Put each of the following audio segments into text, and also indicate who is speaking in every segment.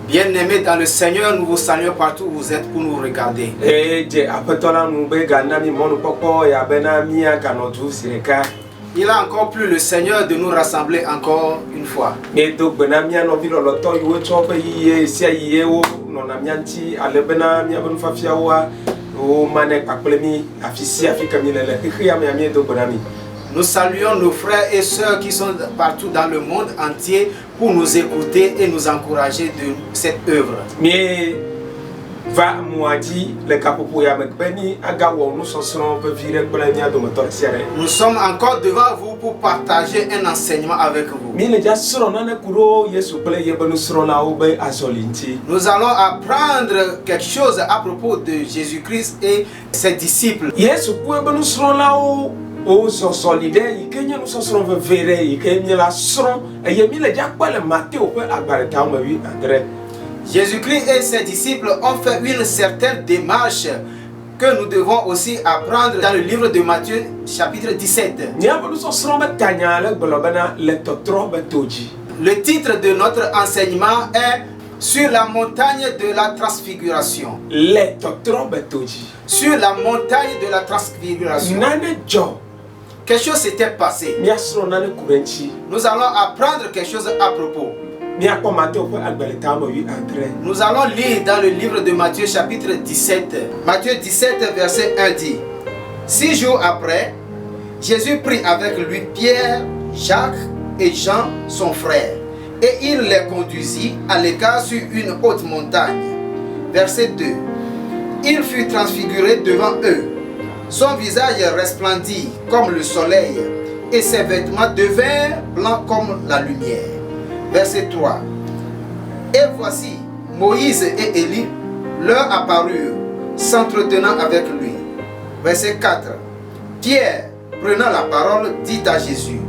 Speaker 1: Bien-aimés dans le Seigneur, nous vous saluons partout où vous êtes pour nous regarder. Il a encore plu le Seigneur de nous rassembler encore une fois. Nous saluons nos frères et sœurs qui sont partout dans le monde entier pour nous écouter et nous encourager de cette œuvre. Nous sommes encore devant vous pour partager un enseignement avec vous. Nous allons apprendre quelque chose à propos de Jésus-Christ et ses disciples. Jésus-Christ et ses disciples ont fait une certaine démarche que nous devons aussi apprendre dans le livre de Matthieu chapitre 17. Le titre de notre enseignement est sur la montagne de la transfiguration. Sur la montagne de la transfiguration. Quelque chose s'était passé. Nous allons apprendre quelque chose à propos. Nous allons lire dans le livre de Matthieu chapitre 17. Matthieu 17 verset 1 dit: 6 jours après, Jésus prit avec lui Pierre, Jacques et Jean son frère, et il les conduisit à l'écart sur une haute montagne. Verset 2. Il fut transfiguré devant eux. Son visage resplendit comme le soleil, et ses vêtements devinrent blancs comme la lumière. Verset 3. Et voici, Moïse et Élie leur apparurent, s'entretenant avec lui. Verset 4. Pierre, prenant la parole, dit à Jésus: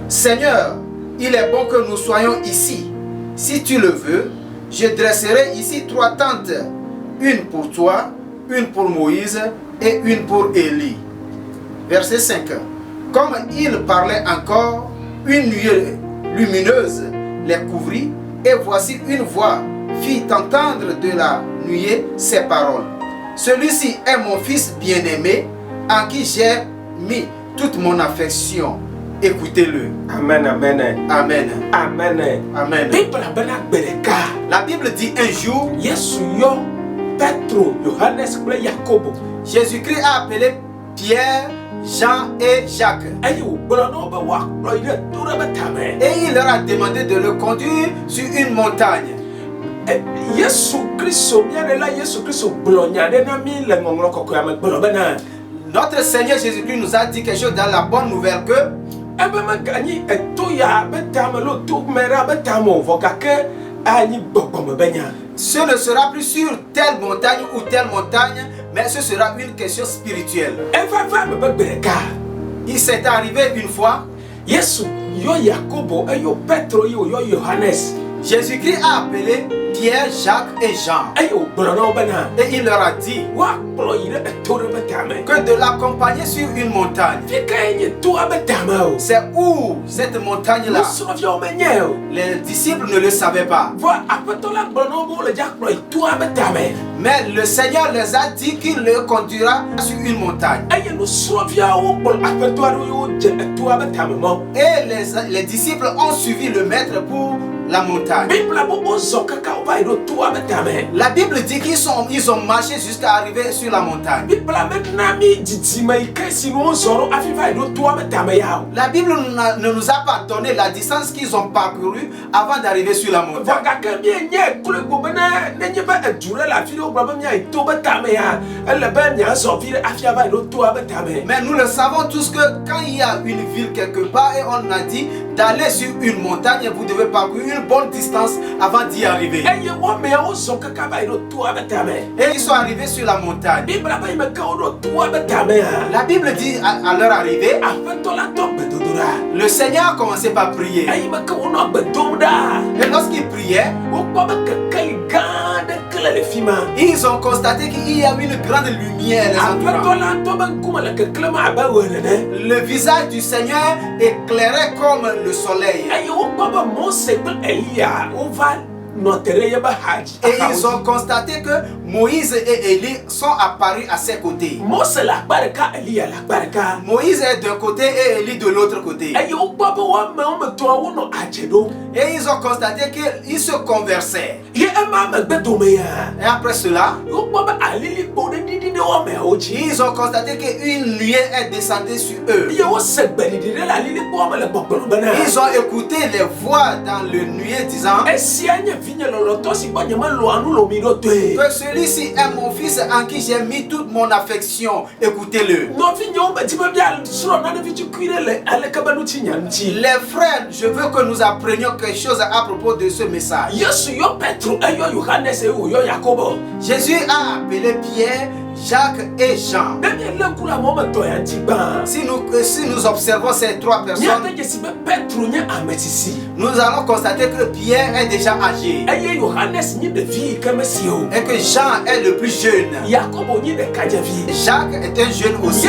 Speaker 1: Seigneur, il est bon que nous soyons ici. Si tu le veux, je dresserai ici 3 tentes, une pour toi, une pour Moïse et une pour Élie. Verset 5. Comme il parlait encore, une nuée lumineuse les couvrit, et voici une voix fit entendre de la nuée ces paroles: Celui-ci est mon fils bien-aimé, en qui j'ai mis toute mon affection. Écoutez-le.
Speaker 2: Amen, amen.
Speaker 1: Amen.
Speaker 2: Amen.
Speaker 1: Amen. La Bible dit un jour, Jésus-Christ a appelé Pierre, Jean et Jacques. Et il leur a demandé de le conduire sur une montagne. Notre Seigneur Jésus-Christ nous a dit quelque chose dans la bonne nouvelle que ce ne sera plus sur telle montagne ou telle montagne, mais ce sera une question spirituelle. Il s'est arrivé une fois, Jésus-Christ a appelé Pierre, Jacques et Jean. Et il leur a dit que de l'accompagner sur une montagne. C'est où cette montagne-là? Les disciples ne le savaient pas. Mais le Seigneur les a dit qu'il le conduira sur une montagne. Et les disciples ont suivi le maître pour la montagne. La Bible dit qu'ils ont marché jusqu'à arriver sur la montagne. La Bible ne nous a pas donné la distance qu'ils ont parcourue avant d'arriver sur la montagne. Mais nous le savons tous que quand il y a une ville quelque part et on a dit d'aller sur une montagne, vous devez parcourir une bonne distance avant d'y arriver. Et ils sont arrivés sur la montagne. La Bible dit à leur arrivée, le Seigneur a commencé par prier. Et lorsqu'il priait, Ils ont constaté qu'il y a une grande lumière les entourant. Le visage du Seigneur éclairait comme le soleil. Et ils ont constaté que Moïse et Élie sont apparus à ses côtés. Moïse est d'un côté et Élie de l'autre côté. Et ils ont constaté qu'ils se conversaient. Et après cela, ils ont constaté qu'une nuée est descendue sur eux. Ils ont écouté les voix dans le nuée disant que celui-ci est mon fils en qui j'ai mis toute mon affection. Écoutez-le. Les frères, je veux que nous apprenions quelque chose à propos de ce message. Jésus a appelé Pierre, Jacques et Jean. Si nous observons ces trois personnes, nous allons constater que Pierre est déjà âgé et que Jean est le plus jeune. Jacques est un jeune aussi.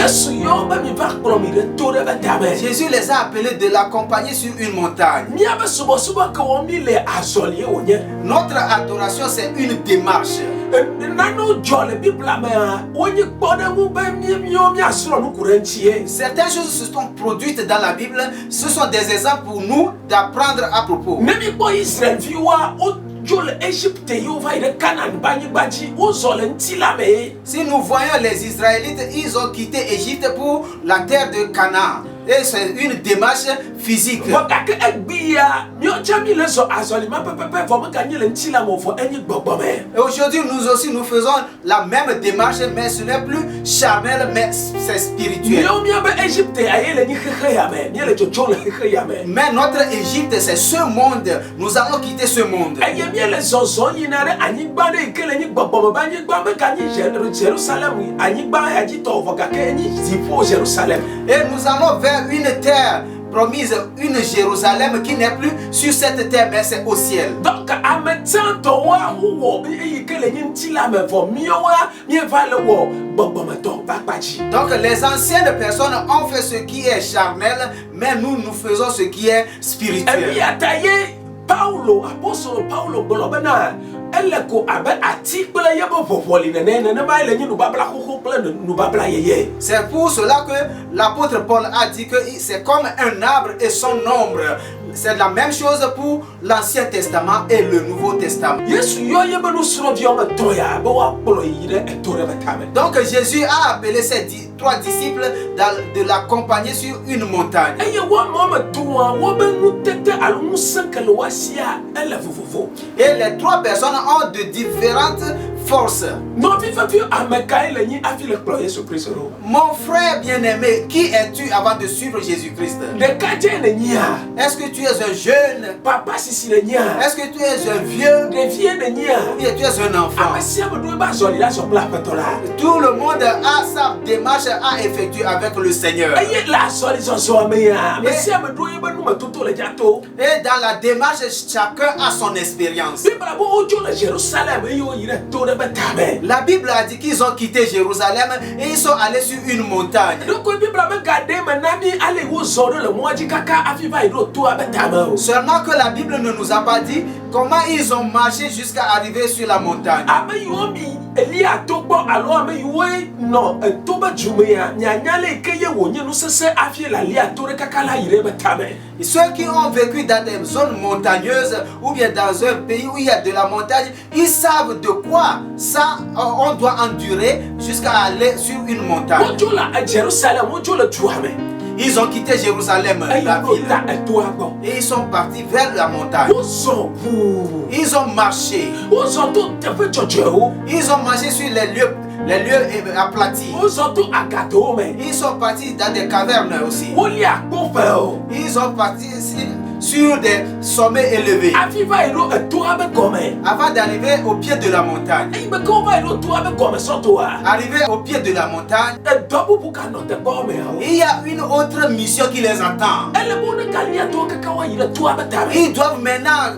Speaker 1: Jésus les a appelés de l'accompagner sur une montagne. Notre adoration, c'est une démarche. Certaines choses se sont produites dans la Bible. Ce sont des exemples pour nous d'apprendre à propos. Si nous voyons les Israélites, ils ont quitté Égypte pour la terre de Canaan. Et c'est une démarche physique. Et aujourd'hui, nous aussi, nous faisons la même démarche, mais ce n'est plus charnel, mais c'est spirituel. Mais notre Égypte, c'est ce monde. Nous allons quitter ce monde. Et nous allons vers une terre promise, une Jérusalem qui n'est plus sur cette terre, mais c'est au ciel. Donc, les anciennes personnes ont fait ce qui est charnel, mais nous, nous faisons ce qui est spirituel. C'est pour cela que l'apôtre Paul a dit que c'est comme un arbre et son ombre. C'est la même chose pour l'Ancien Testament et le Nouveau Testament. Donc Jésus a appelé ses trois disciples de l'accompagner sur une montagne. Et les trois personnes ont de différentes forces. Mon frère bien-aimé, qui es-tu avant de suivre Jésus-Christ? Est-ce que tu es un jeune? Est-ce que tu es un vieux? Ou bien tu es un enfant? Tout le monde a sa démarche à effectuer avec le Seigneur. Et dans la démarche, chacun a son expérience. La Bible a dit qu'ils ont quitté Jérusalem et ils sont allés sur une montagne. Seulement que la Bible ne nous a pas dit comment ils ont marché jusqu'à arriver sur la montagne. Et ceux qui ont vécu dans des zones montagneuses ou bien dans un pays où il y a de la montagne, ils savent de quoi ça on doit endurer jusqu'à aller sur une montagne. Ils ont quitté Jérusalem, la ville, et ils sont partis vers la montagne. Ils ont marché. Ils ont marché sur les lieux aplatis. Ils sont partis dans des cavernes aussi. Ils sont partis sur des sommets élevés avant d'arriver au pied de la montagne. Arrivé au pied de la montagne, il y a une autre mission qui les attend. Ils doivent maintenant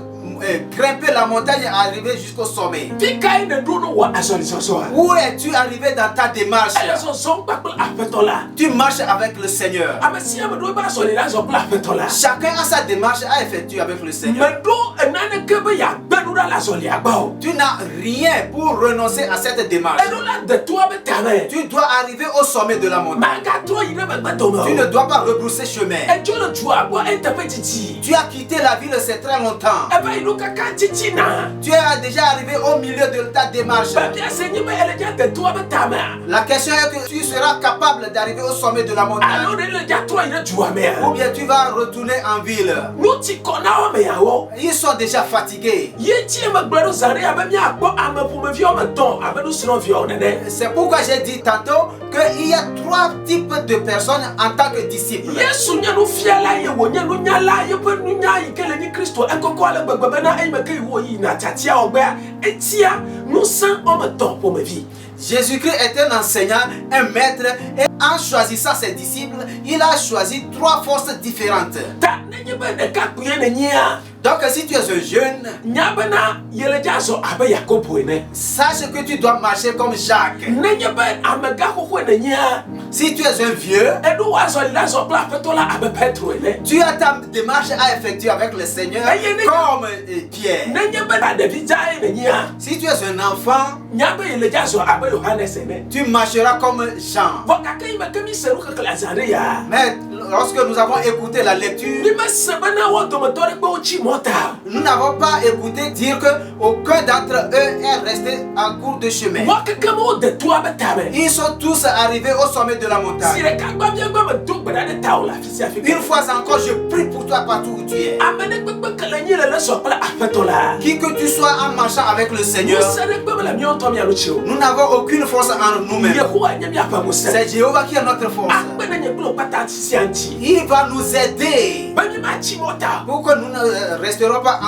Speaker 1: grimper la montagne et arriver jusqu'au sommet.
Speaker 2: Fika ine dunu wa asoli soso.
Speaker 1: Où es-tu arrivé dans ta démarche?
Speaker 2: Ele so son pakul apetola.
Speaker 1: Tu marches avec le Seigneur.
Speaker 2: Amesia me do ba soli la so pla apetola.
Speaker 1: Chacun a sa démarche à effectuer avec le Seigneur.
Speaker 2: Me do enane kebe ya benu da la soli agba.
Speaker 1: Tu n'as rien pour renoncer à cette démarche.
Speaker 2: Enu la de toi betame.
Speaker 1: Tu dois arriver au sommet de la montagne.
Speaker 2: Maga to ine me batomo.
Speaker 1: Tu ne dois pas rebrousser chemin.
Speaker 2: E jo le tua bo entapetiti.
Speaker 1: Tu as quitté la ville c'est très longtemps.
Speaker 2: E ba inu kaka titina.
Speaker 1: Tu es déjà arrivé au milieu de ta démarche.
Speaker 2: Ba bia senyi me ele ja de toi betame.
Speaker 1: La question est que tu seras capable d'arriver au sommet de la montagne.
Speaker 2: Alo de le ja to ine tua me.
Speaker 1: Ou bien tu vas retourner en ville.
Speaker 2: Nuti kona o me yawo.
Speaker 1: Ils sont déjà fatigués.
Speaker 2: Ye ti me gbero zare abemi agbo amepu me vio me don abenu sino vio nene.
Speaker 1: C'est pourquoi j'ai dit tantôt qu'il y a 3 types de personnes en tant que disciples.
Speaker 2: Yesu nya no fiala ye wo nya no nya la ye pe no nya ikele ni Kristo enkoko ale gbegbe na e me ke wo yi na tatia ogba etia no san o me don pour ma vie.
Speaker 1: Jésus-Christ est un enseignant, un maître, et en choisissant ses disciples, il a choisi 3 forces différentes.
Speaker 2: Ta nenye be de ka kuye ne nya.
Speaker 1: Donc si tu es un jeune,
Speaker 2: Nya bena yele jaso abe Yakobo ene.
Speaker 1: sache que tu dois marcher comme Jacques.
Speaker 2: Nenye be amega koko ne nya.
Speaker 1: Si tu es un vieux,
Speaker 2: Edu wa so la so pla petola abe Petro ene.
Speaker 1: tu as ta démarche à effectuer avec le Seigneur comme Pierre.
Speaker 2: Nenye be da de vijay ne nya.
Speaker 1: Si tu es un enfant,
Speaker 2: Nya be yele jaso abe Yohanes ene.
Speaker 1: tu marcheras comme Jean.
Speaker 2: Voka kai me kemi seru ka klazare ya.
Speaker 1: Mais lorsque nous avons écouté la lecture,
Speaker 2: Ni me sebana wo do motore gbe uchi mota.
Speaker 1: nous n'avons pas écouté dire qu'aucun d'entre eux est resté en cours de chemin.
Speaker 2: Voka kemo de toi betame.
Speaker 1: Ils sont tous arrivés au sommet de la montagne.
Speaker 2: Sire ka gba bien gba me do gbada de taola fisi afika.
Speaker 1: Une fois encore, je prie pour toi partout où tu es.
Speaker 2: Amene gbegbe kala nyi le so pla afetola.
Speaker 1: Qui que tu sois en marchant avec le Seigneur,
Speaker 2: Musa de gbebe la mi onto mi aluchio.
Speaker 1: nous n'avons aucune force en nous-mêmes.
Speaker 2: Yehowa nya mi apa musa.
Speaker 1: C'est Jéhovah qui est notre force.
Speaker 2: Akbe na nye blo pata tisi anti.
Speaker 1: Il va nous aider
Speaker 2: Bani ma chi mota.
Speaker 1: pour que nous ne resterons pas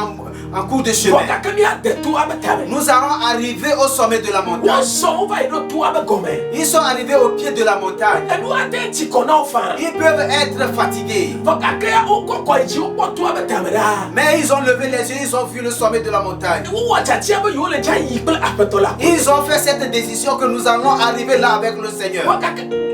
Speaker 1: en cours de chemin.
Speaker 2: Voka kemi de toi betame.
Speaker 1: Nous allons arriver au sommet de la
Speaker 2: Wo
Speaker 1: montagne.
Speaker 2: so va ido toi be gome.
Speaker 1: Ils sont arrivés au pied de la montagne.
Speaker 2: Enu atenti kona ofa.
Speaker 1: Ils peuvent être fatigués.
Speaker 2: Voka kaya okoko iji okpo toi betame da.
Speaker 1: Mais ils ont levé les yeux, ils ont vu le sommet de la montagne.
Speaker 2: Wo chatia be yo le ja yi pe afetola.
Speaker 1: Ils ont fait cette décision que nous allons arriver là avec le Seigneur.
Speaker 2: Voka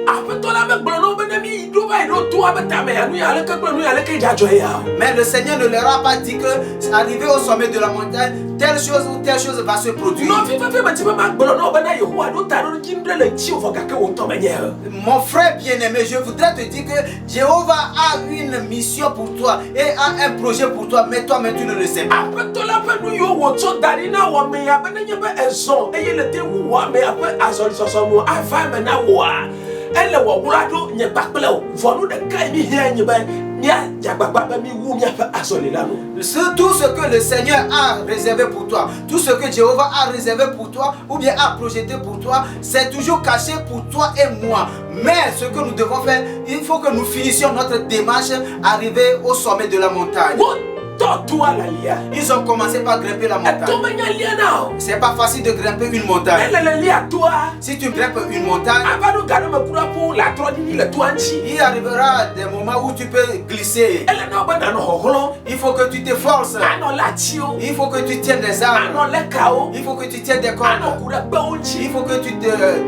Speaker 2: afetola be gbolo be na mi ido va ido toi betame anu ya le ke gbolo ya le ke jajo ya.
Speaker 1: Mais le Seigneur ne leur a pas dit que arrivé au sommet de la montagne, telle chose ou telle chose va se produire.
Speaker 2: No fi fe ma ma gbolo no be na Yehowa do ta do kindre le chi o voka ke wo to menye.
Speaker 1: Mon frère bien-aimé, je voudrais te dire que Jéhovah a une mission pour toi et a un projet pour toi, mais toi-même tu ne le sais pas.
Speaker 2: Afetola pe nu yo wo to dari na wo me ya be na nye be ezon eye le te wo me ya be azori soso mo ava me na wo a. Ele wo wulado nye bakple o. Vonu de kai mi hia nye be nya jagbagba be mi wu nya fe azori la no.
Speaker 1: Tout ce que le Seigneur a réservé pour toi, tout ce que Jéhovah a réservé pour toi ou bien a projeté pour toi, c'est toujours caché pour toi et moi. Mais ce que nous devons faire, il faut que nous finissions notre démarche, arriver au sommet de la montagne.
Speaker 2: Toi la lia.
Speaker 1: Ils ont commencé par grimper la
Speaker 2: To
Speaker 1: montagne.
Speaker 2: me nya lia na.
Speaker 1: C'est pas facile de grimper une montagne.
Speaker 2: Ele le lia toi.
Speaker 1: Si tu grimpes une montagne,
Speaker 2: Avano gado me kura pour la trodi ni le toanchi.
Speaker 1: il arrivera des moments où tu peux glisser.
Speaker 2: Ele na ba na no hoholo.
Speaker 1: Il faut que tu t'efforces.
Speaker 2: Ano la chio.
Speaker 1: Il faut que tu tiennes des arbres.
Speaker 2: Ano le kao.
Speaker 1: Il faut que tu tiennes des
Speaker 2: Ano
Speaker 1: cordes.
Speaker 2: kura ba unchi.
Speaker 1: Il faut que tu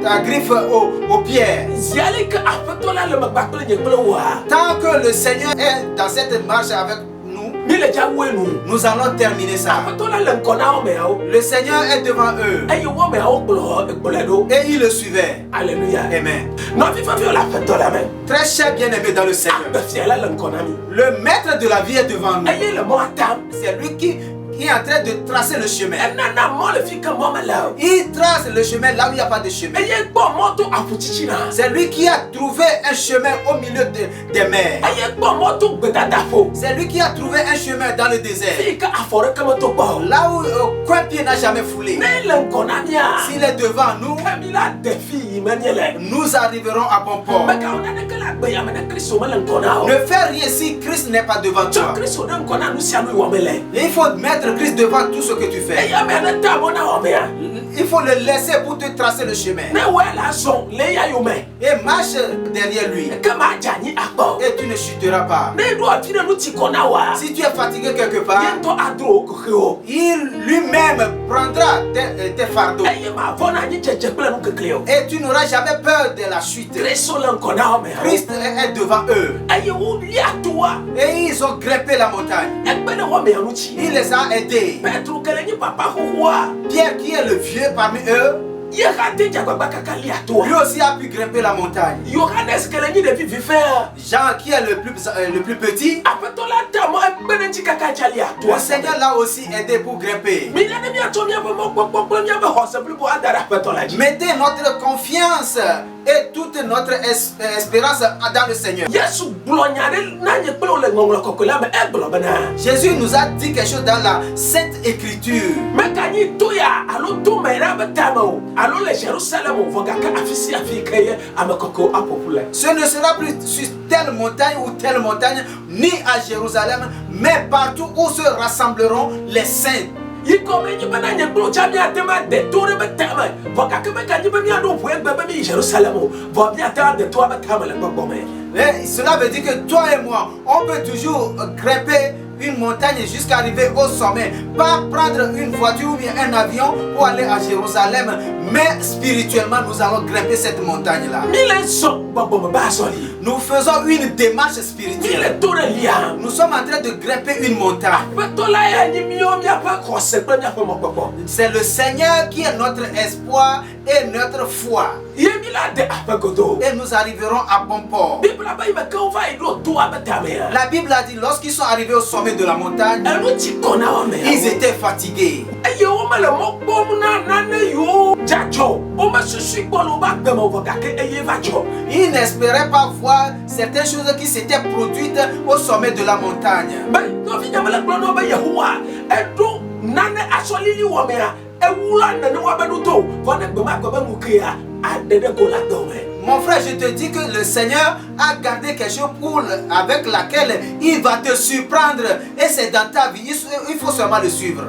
Speaker 1: t'agriffes aux pierres.
Speaker 2: Ziale que afetola le magbakle nye kple wa.
Speaker 1: Tant que le Seigneur est dans cette marche avec nous,
Speaker 2: Ni le ja wenu.
Speaker 1: nous allons terminer ça.
Speaker 2: Afetola le nkona o me o.
Speaker 1: Le Seigneur est devant eux
Speaker 2: Eye wo me o gbolo do.
Speaker 1: et ils le suivaient.
Speaker 2: Alléluia.
Speaker 1: Amen.
Speaker 2: No fi fa la afetola me.
Speaker 1: Très cher bien-aimé dans le Seigneur,
Speaker 2: Be fiala le nkona mi.
Speaker 1: le maître de la vie est devant nous.
Speaker 2: Eye le mo atam.
Speaker 1: C'est lui qui est en train de tracer le chemin.
Speaker 2: Nana mo le fi ka mo me la.
Speaker 1: Il trace le chemin là où il n'y a pas de chemin.
Speaker 2: Eye gbo moto apuchichi na.
Speaker 1: C'est lui qui a trouvé un chemin au milieu des mers.
Speaker 2: Eye gbo moto gbedada fo.
Speaker 1: C'est lui qui a trouvé un chemin dans le désert.
Speaker 2: Fi ka afore ka moto gbo.
Speaker 1: Là où aucun pied n'a jamais foulé.
Speaker 2: Ne le nkona mi a.
Speaker 1: S'il est devant nous,
Speaker 2: Kamila defi menyele.
Speaker 1: nous arriverons à bon port.
Speaker 2: Meka ona ne kala gbe ya me na Kristo me le nkona o.
Speaker 1: Ne fais rien si Christ n'est pas devant
Speaker 2: So
Speaker 1: toi.
Speaker 2: Kristo ne nkona nu sia nu wo mele.
Speaker 1: Il faut mettre Christ devant tout ce que tu fais.
Speaker 2: Eye me na ta mo na o me a.
Speaker 1: Il faut le laisser pour te tracer le chemin. Et marche derrière lui. Et tu ne chuteras pas. Si tu es fatigué quelque part, il lui-même prendra tes fardeaux. Et tu n'auras jamais peur de la chute. Christ est devant eux. Et ils ont grimpé la montagne. Il les a aidés. Pierre, qui est le vieux parmi eux, lui aussi a pu grimper la montagne. Jean, qui est le plus petit, le Seigneur l'a aussi aidé pour grimper. Mettez notre confiance et toute notre espérance dans le Seigneur. Jésus nous a dit quelque chose dans la Sainte Écriture. Ce ne sera plus sur telle montagne ou telle montagne, ni à Jérusalem, mais partout où se rassembleront les saints. Et cela veut dire que toi et moi, on peut toujours grimper une montagne jusqu'à arriver au sommet. Pas prendre une voiture ou bien un avion pour aller à Jérusalem, mais spirituellement nous allons grimper cette montagne-là. Nous faisons une démarche spirituelle. Nous sommes en train de grimper une montagne. C'est le Seigneur qui est notre espoir et notre foi. Et nous arriverons à bon port. La Bible a dit, lorsqu'ils sont arrivés au sommet de la montagne, ils étaient fatigués. Ils n'espéraient pas voir certaines choses qui s'étaient produites au sommet de la montagne. Mon frère, je te dis que le Seigneur a gardé quelque chose avec laquelle il va te surprendre. Et c'est dans ta vie. Il faut seulement le suivre.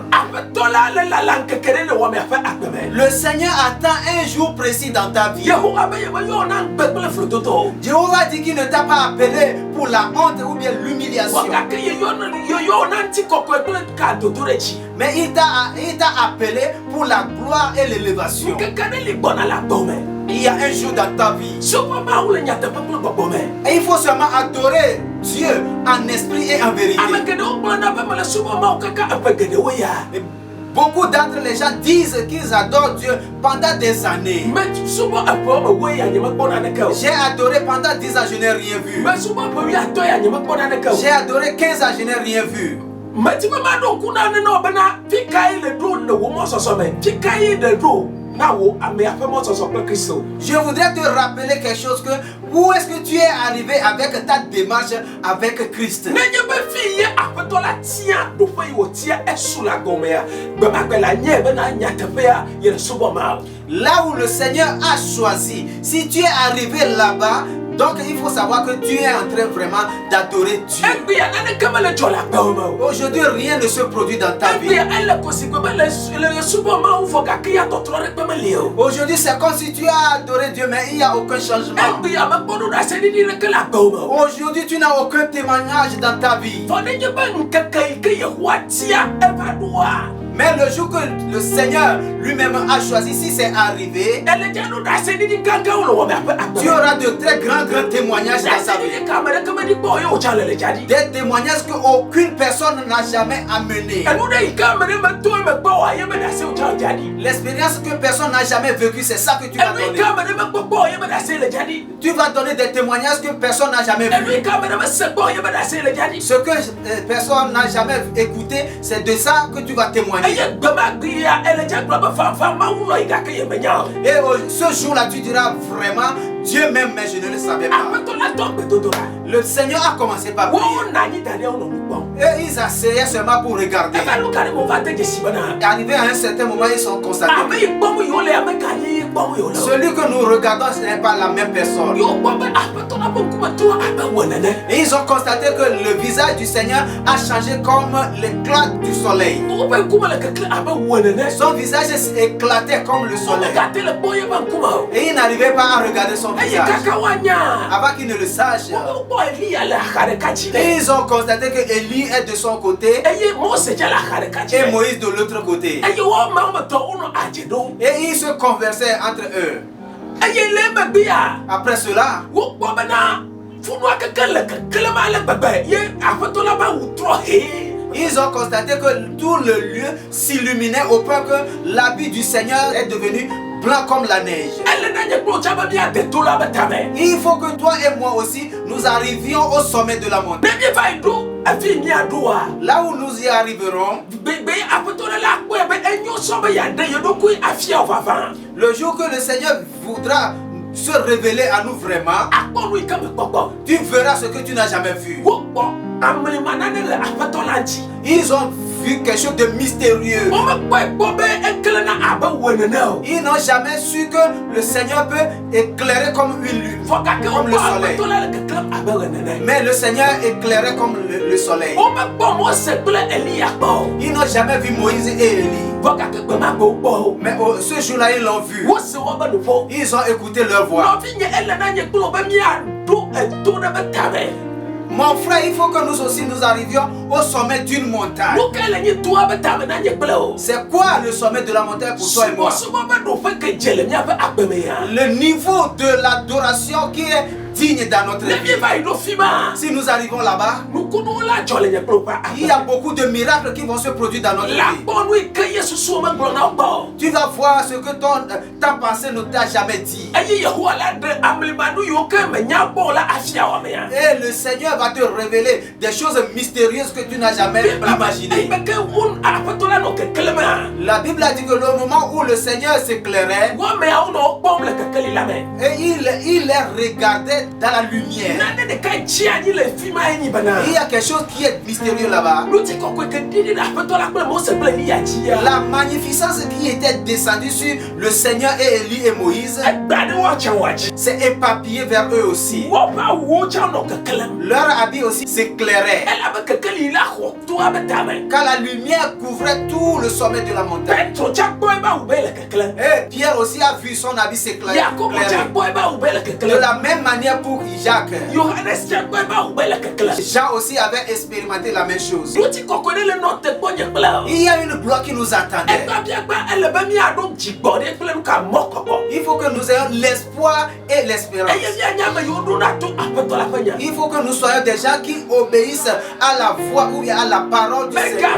Speaker 1: Le Seigneur attend un jour précis dans ta vie. Jéhovah dit qu'il ne t'a pas appelé pour la honte ou bien l'humiliation. Mais il t'a appelé pour la gloire et l'élévation. Il y a un jour dans ta vie. Et il faut seulement adorer Dieu en esprit et en vérité. Et beaucoup d'entre les gens disent qu'ils adorent Dieu pendant des années. J'ai adoré pendant 10 ans, je n'ai rien vu. J'ai adoré 15 ans, je n'ai rien vu. Je voudrais te rappeler quelque chose, que où est-ce que tu es arrivé avec ta démarche avec Christ? Là où le Seigneur a choisi, si tu es arrivé là-bas, donc il faut savoir que tu es en train vraiment d'adorer Dieu. Aujourd'hui, rien ne se produit dans ta vie. Aujourd'hui, c'est comme si tu as adoré Dieu, mais il n'y a aucun changement. Aujourd'hui, tu n'as aucun témoignage dans ta vie. Mais le jour que le Seigneur lui-même a choisi, si c'est arrivé, tu auras de très grands témoignages dans sa vie. Des témoignages qu'aucune personne n'a jamais amenés. L'expérience que personne n'a jamais vécue, c'est ça que tu vas donner. Tu vas donner des témoignages que personne n'a jamais vu. Ce que personne n'a jamais écouté, c'est de ça que tu vas témoigner. Et ce jour-là, tu diras vraiment, Dieu même, mais je ne le savais pas. Le Seigneur a commencé par prier. Et ils asseyaient seulement pour regarder. Et arrivé à un certain moment, ils sont constatés. Celui que nous regardons, ce n'est pas la même personne. Et ils ont constaté que le visage du Seigneur a changé comme l'éclat du soleil. Son visage éclatait comme le soleil. Et ils n'arrivaient pas à regarder son visage avant qu'ils ne le sachent. Et ils ont constaté que Élie est de son côté et Moïse de l'autre côté. Et ils se conversaient entre eux. Après cela, ils ont constaté que tout le lieu s'illuminait au point que l'habit du Seigneur est devenu blanc comme la neige. Il faut que toi et moi aussi, nous arrivions au sommet de la montagne. Là où nous y arriverons, le jour que le Seigneur voudra se révéler à nous vraiment, tu verras ce que tu n'as jamais vu. Ils ont vu quelque chose de mystérieux. Ils n'ont jamais su que le Seigneur peut éclairer comme une lune, comme le soleil. Mais le Seigneur éclairait comme le soleil. Ils n'ont jamais vu Moïse et Élie. Mais ce jour-là, ils l'ont vu. Ils ont écouté leur voix. Mon frère, il faut que nous aussi nous arrivions au sommet d'une montagne. C'est quoi le sommet de la montagne pour toi et moi? Le niveau de l'adoration qui est digne dans notre vie. Si nous arrivons là-bas, il y a beaucoup de miracles qui vont se produire dans notre vie. Tu vas voir ce que ta pensée ne t'a jamais dit. Et le Seigneur va te révéler des choses mystérieuses que tu n'as jamais imaginées. La Bible a dit que le moment où le Seigneur s'éclairait, et il les regardait dans la lumière. Il y a quelque chose qui est mystérieux là-bas. La magnificence qui était descendue sur le Seigneur et Élie et Moïse s'est éparpillée vers eux aussi. Leur habit aussi s'éclairait, car la lumière couvrait tout le sommet de la montagne. Et Pierre aussi a vu son habit s'éclairer. De la même manière pour Jacques. Jean aussi avait expérimenté la même chose. Il y a une gloire qui nous attendait. Il faut que nous ayons l'espoir et l'espérance. Il faut que nous soyons des gens qui obéissent à la voix ou à la parole du Seigneur.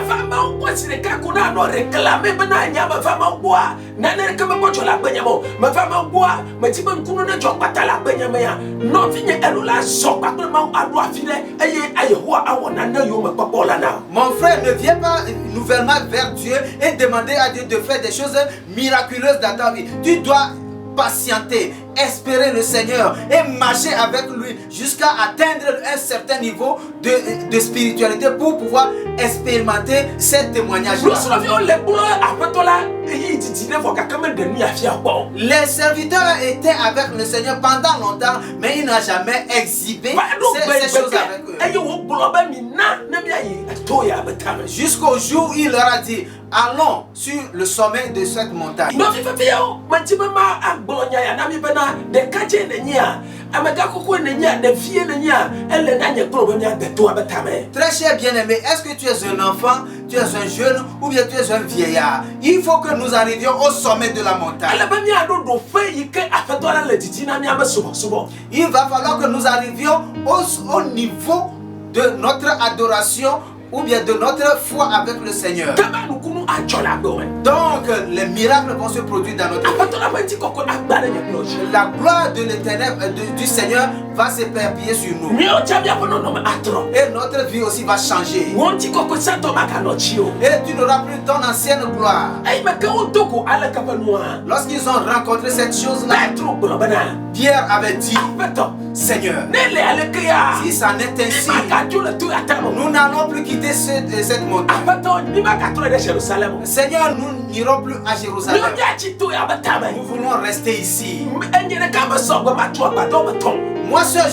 Speaker 1: Mon frère, ne viens pas nouvellement vers Dieu et demander à Dieu de faire des choses miraculeuses dans ta vie. Tu dois patienter, espérer le Seigneur et marcher avec lui jusqu'à atteindre un certain niveau de spiritualité pour pouvoir expérimenter ces témoignages-là. Les serviteurs étaient avec le Seigneur pendant longtemps, mais il n'a jamais exhibé ces choses avec eux. Jusqu'au jour où il leur a dit: allons sur le sommet de cette montagne. Très cher bien-aimé, est-ce que tu es un enfant, tu es un jeune ou bien tu es un vieillard? Il faut que nous arrivions au sommet de la montagne. Il va falloir que nous arrivions au niveau de notre adoration ou bien de notre foi avec le Seigneur. Donc les miracles vont se produire dans notre vie. La gloire de l'Éternel, du Seigneur va s'éperpiller sur nous.
Speaker 2: Mi o chamia pono no atro.
Speaker 1: Et notre vie aussi va changer.
Speaker 2: Wonti koko santo makano chio.
Speaker 1: Et tu n'auras plus ton ancienne gloire.
Speaker 2: Ay makao toko ala kapanwa.
Speaker 1: Lorsqu'ils ont rencontré cette chose-là,
Speaker 2: Petro bana.
Speaker 1: Pierre avait dit,
Speaker 2: Beto.
Speaker 1: Seigneur,
Speaker 2: Nele alekaya.
Speaker 1: si ça n'est ainsi,
Speaker 2: Makaju le tu atamo.
Speaker 1: nous n'allons plus quitter cette montagne.
Speaker 2: Beto ni makatro de Jérusalem.
Speaker 1: Seigneur, nous n'irons plus à Jérusalem.
Speaker 2: Yo ya chitu ya batama.
Speaker 1: Nous voulons rester ici.
Speaker 2: Enyere kama sogwa matwa badoma ton.
Speaker 1: Moi seul,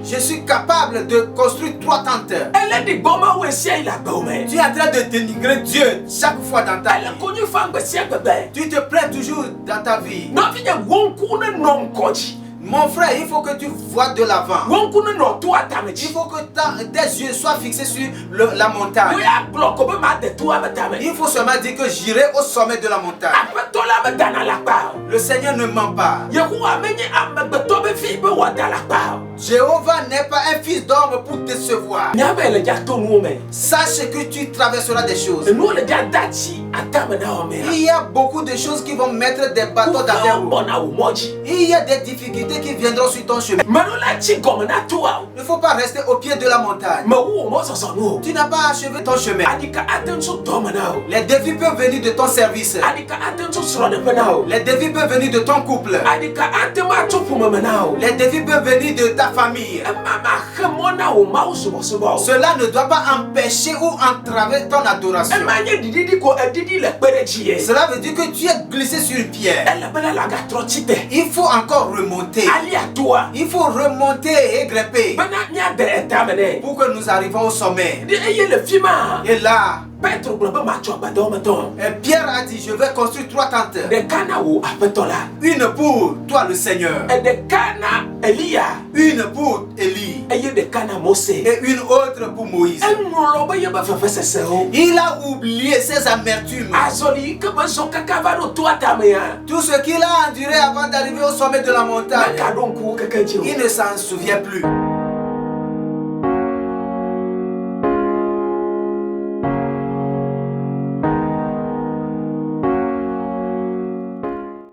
Speaker 1: je suis capable de construire 3 tentes.
Speaker 2: Elle dit goma wesia ila gome.
Speaker 1: Tu es en train de dénigrer Dieu chaque fois dans ta
Speaker 2: Elle
Speaker 1: vie.
Speaker 2: konyu fangbe sia bebe.
Speaker 1: Tu te plains toujours dans ta vie.
Speaker 2: No finya wonku ne non koji.
Speaker 1: Mon frère, il faut que tu vois de l'avant.
Speaker 2: Wonku ne no tu
Speaker 1: Il
Speaker 2: atamechi.
Speaker 1: faut que tes yeux soient fixés sur la montagne.
Speaker 2: We ya block obe ma de tu abatame.
Speaker 1: Il faut seulement dire que j'irai au sommet de la montagne.
Speaker 2: Apeto la bedana la pa.
Speaker 1: Le Seigneur ne ment pas.
Speaker 2: Yehowa menye amegbeto be fi be wada la pa.
Speaker 1: Jéhovah n'est pas un fils d'homme pour décevoir.
Speaker 2: Nyabe le ja to nu me.
Speaker 1: Sache que tu traverseras des choses.
Speaker 2: Nu le ja dachi atame na o me.
Speaker 1: Il y a beaucoup de choses qui vont mettre des bâtons dans tes roues.
Speaker 2: Bona u moji.
Speaker 1: Il y a des difficultés qui viendront sur ton chemin.
Speaker 2: Manula chi gome na tuwa.
Speaker 1: Il ne faut pas rester au pied de la montagne.
Speaker 2: Ma wu mo so so nu.
Speaker 1: Tu n'as pas achevé ton chemin.
Speaker 2: Adika atenso domana o.
Speaker 1: Les défis peuvent venir de ton service.
Speaker 2: Adika atenso sro de pena o.
Speaker 1: Les défis peuvent venir de ton couple.
Speaker 2: Adika atema tupu mena o.
Speaker 1: Les défis peuvent venir de ta famille.
Speaker 2: Mama khemona o ma usubo subo.
Speaker 1: Cela ne doit pas empêcher ou entraver ton adoration.
Speaker 2: Emanye dididi ko edidi le pereji.
Speaker 1: Cela veut dire que tu es glissé sur une pierre.
Speaker 2: Elle bela la gatrotite.
Speaker 1: Il faut encore remonter.
Speaker 2: Ali atua.
Speaker 1: Il faut remonter et grimper
Speaker 2: Bena nya de etamene.
Speaker 1: pour que nous arrivions au sommet.
Speaker 2: De eye le fima.
Speaker 1: Et là,
Speaker 2: Petro globe ma chwa badomaton.
Speaker 1: Pierre a dit, je vais construire 3 tentes.
Speaker 2: De kana wo apetola.
Speaker 1: Une pour toi le Seigneur.
Speaker 2: E de kana Elia.
Speaker 1: Une pour Élie.
Speaker 2: Eye de kana Mose.
Speaker 1: Et une autre pour Moïse.
Speaker 2: Enro ba yeba fefese seo.
Speaker 1: Il a oublié ses amertumes.
Speaker 2: Azoli ke beso kakavaro to atamea.
Speaker 1: Tout ce qu'il a enduré avant d'arriver au sommet de la montagne.
Speaker 2: Makadonku kekenji.
Speaker 1: Il ne s'en souvient plus.